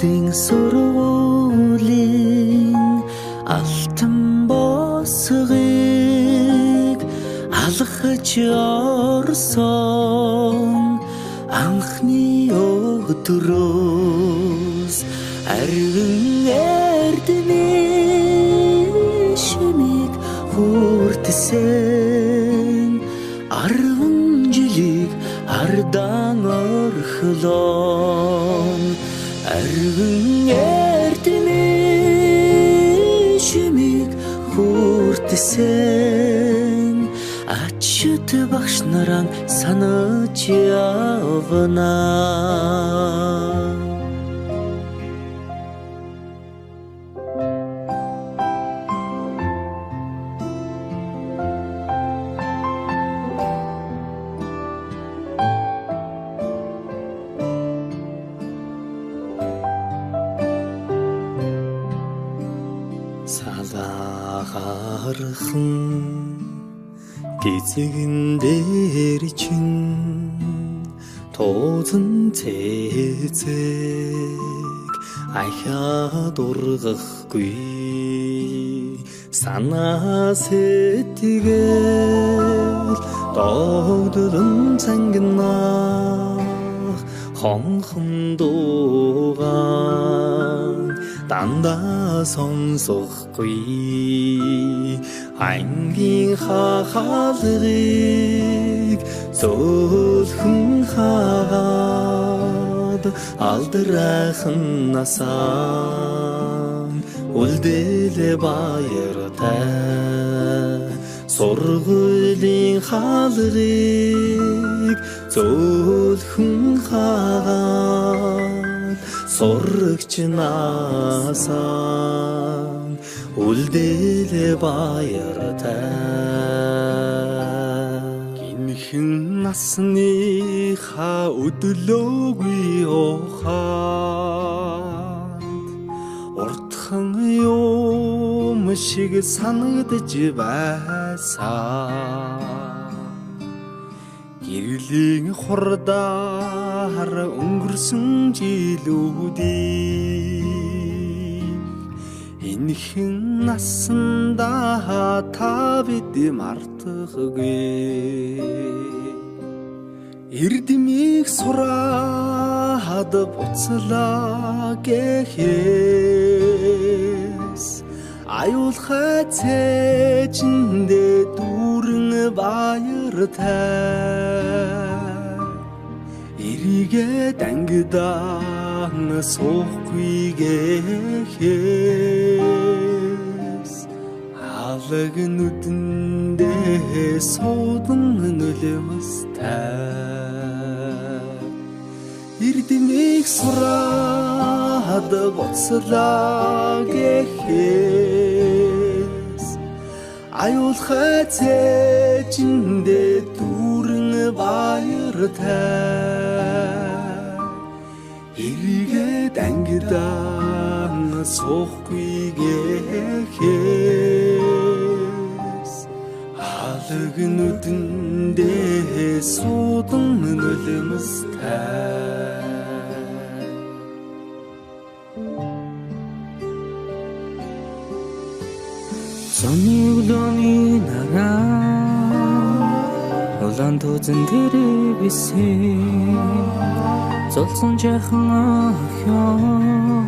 Хүүхдийн сургуулийн алтан босгыг алхаж орсон анхны өдрөөс арвин эрдэнэ шимийг хүртсэн 10 жилиг ардан орхлон арвин эрдэнэ шимийг хүртсэн ачид багш нараа санаж явна. Салаагархан гизэгэн дээр чин тоозон цэцэг ахаад ургахгүй санаа сэтгэл догдолн цангинах хонхон дуугаан дандаа сонсохгүй ангийн хахалгыг зөөлхөн хаад алдрайхан насаа үлдээлээ баяртай сургуулийн хаалгыг зөөлхөн хаад сурагч насаа үлдээлээ баяртай гинхэн насныхаа өдлөөгүй ухаанд уртхан юм шиг санагдж байсан гэрлийн хурдаар өнгөрсөн жилүүдийг энэхэн насандаа та бид мартахгүй эрдэмийг сураад буцлаа гэхээс аюулхай цээжиндээ дүүрэн баяртай эрийгээ дангидаан суухгүй гэхээс алаг нүдэндээ суудан нөлөөстэй эрдэмийг сураад буцлаа гэхээс аюулхай цээжиндээ дүүрэн баяртай эрийгээ дангидаан суухгүй гэхээс алаг нүдэндээ суудан нөлөөстэй Сонигдоны нараа улаан тузан дээр бисэн золцон жахан охин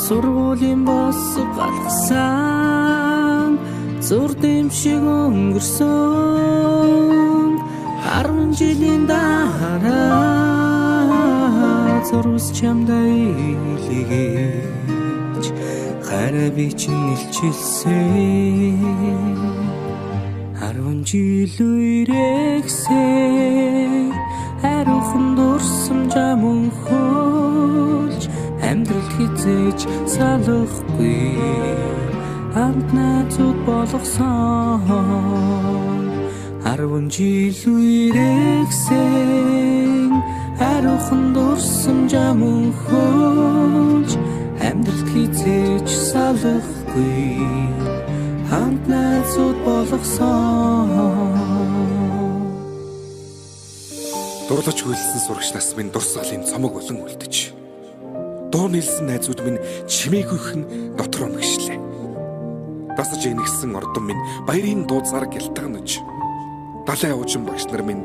сургуулийн бос галгасан зур дэвшиг өнгөрсөн 10 жилийн дараа зурс чамдаа илгээж хараа би чинь илчилсэн 10 жил үрэгсээ хариухан дурсамжаа мөнхөлж амьдралд хизээж салахгүй хамт найзууд болгосон 10 жил үрэгсээ хариухан дурсамжаа мөнхөлж амьдралд хизээж салахгүй хамт найзууд болгосон дурлаж хөлсөн сурагч нас минь дурсгалын цомог болон үлдэж дуу нийлсэн найзууд минь чимээгүйхэн дотроо мэгшлээ. Дасаж инэгсэн ордон минь баярын дууцаар гялтганаж, далай уужин багш нар минь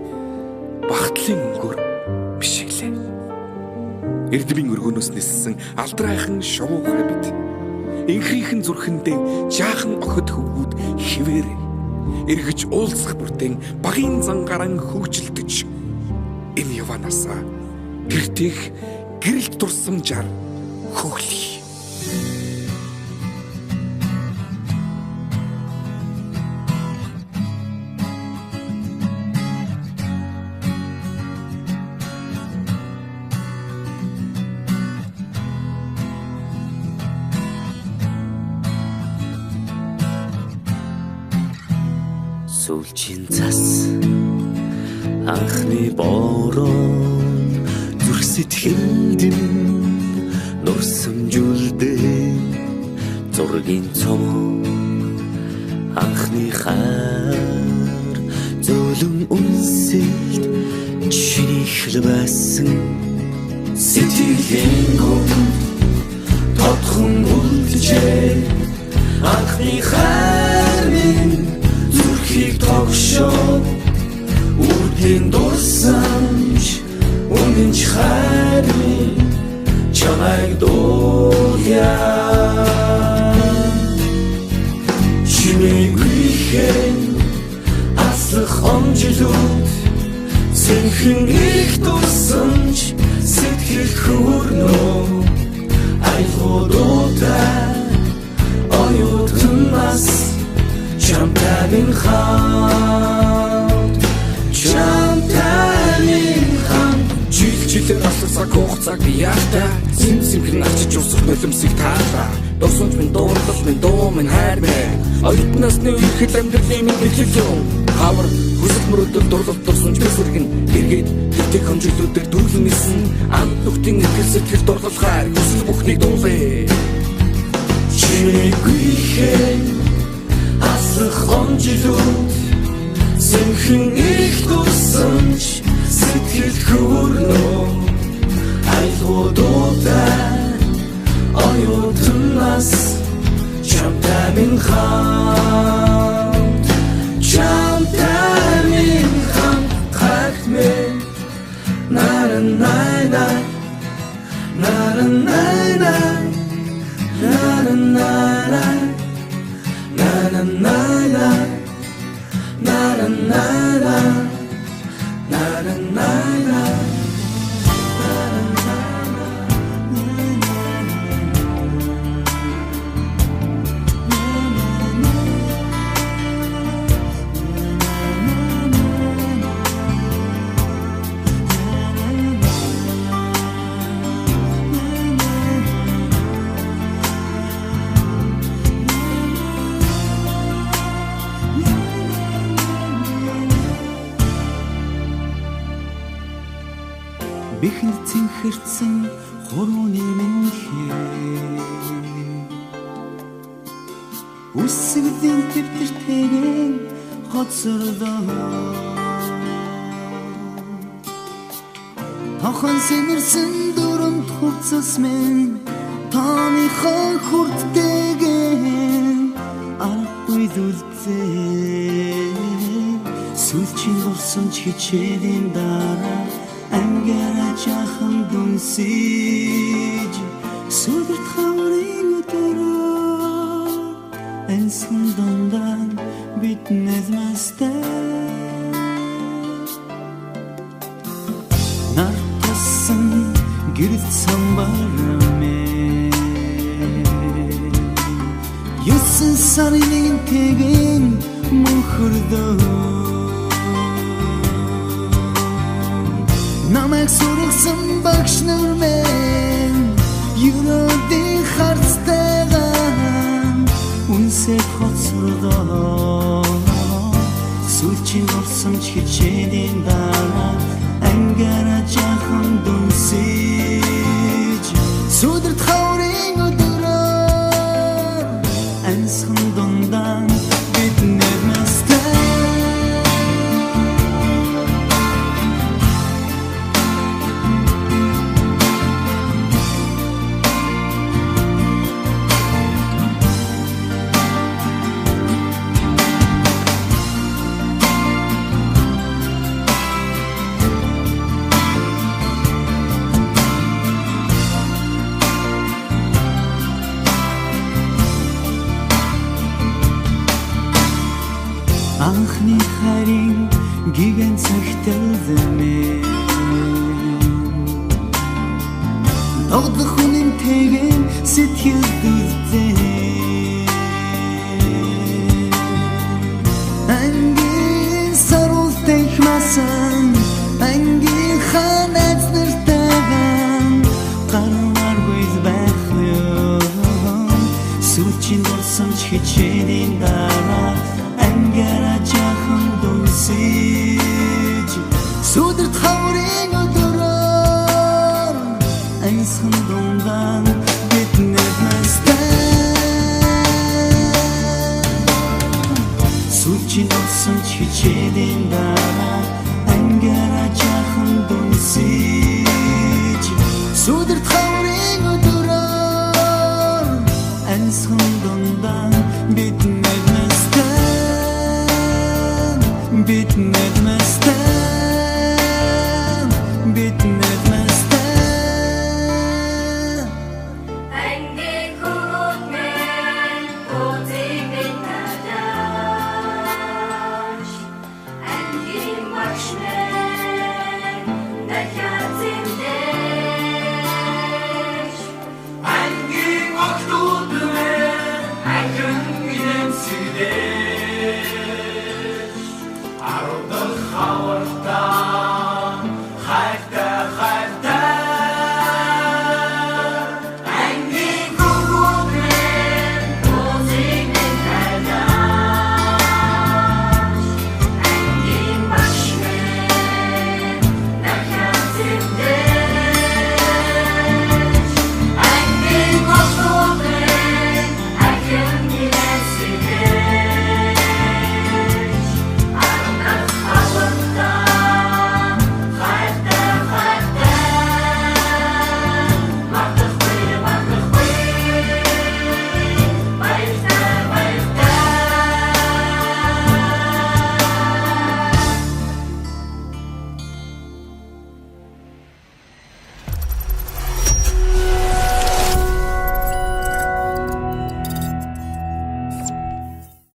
багтлын өнгөөр бишиглээ. Эрдмийн өргөнөөс ниссэн алдрайхан шувуугай бид инхрийнхэн зүрхэндээ жаахан охид хөвгүүд хിവэр эргэж уулзах бүртэн багийн зангаран хөгжилдөж энэ яванасаа гэртэх гэрэлт дурсамжаар хөглөе. Сүүлчийн цас анхны бороо зүрх сэтгэлд нурсамжуулдээ зургийн цом анхны хайр зөөлөн үнсэлт чиний хэлбэсэн сэтгэлийн гомд тодхон үлджээ анхны хайр минь зүрхийг тогшоо үрдийн дурсамж үнэнч хайр минь чамайг дууяа чимээгүйхэн аслах омжилууд сэнхэн их дурсамж сэтгэл хөөрнөө айлгуудаа оюутнаас Chamтай минь хамт жилээр аслах хугацааг би яахта симхэн авчиж усах нулимсыг таалаа дурсамж минь дуурлал минь дуу минь хайр минь оюутнаас нэг ихэд амьдралын минь бичлэл юм хавар хүсэл мөрөдөл дурлал дурсамж бисэргэн эргээд тэгтэг хэмжүүлүүдээр дүүрэн нисэн амт нүхтийн ихэл сэтгэл дурлал хайр хүсэл бүхнийг дуулээ чимээгүйхэн аслах омжилууд сэнхэн их дурсамж сэтгэл хөөрнөө айлгуудаа оюутнаас чамтай минь хамт гахмэ на-на-на-на на-на-на-на на-на-на-на Na-na-na-na Na-na-na-na Na-na-na-na Бэхэнд цэнхэрсэн хурууны минхээ үсгэлийн төвтөртэйгэн хоцордоо тохон сэмэрсэн дүрмд хувцас минь тааныхаа хүрттэйгэн арахгүй зүлцээ сүлчийн дурсамж хичээлийн дараа ангара жахан дүнсэж сүдэрт хаврын өдөрөө энсэн дондан бит нэзмэстэй нартасан гэрэл самбараме юусэн сарын тэгэн мөнхөрдөө намайг сургасан багш нар минь юунуудын харцтайгаа үнсээ хоцродоо сүлчийн дурсамж хичээлийн дараа ангара жахан дүнсэж сүдэрт хаврын өдөрөө ансхан дондан бид нэрмэстэй хийгэн цагталдэмэ тоглох үнэмтэйгэн сэтгэлд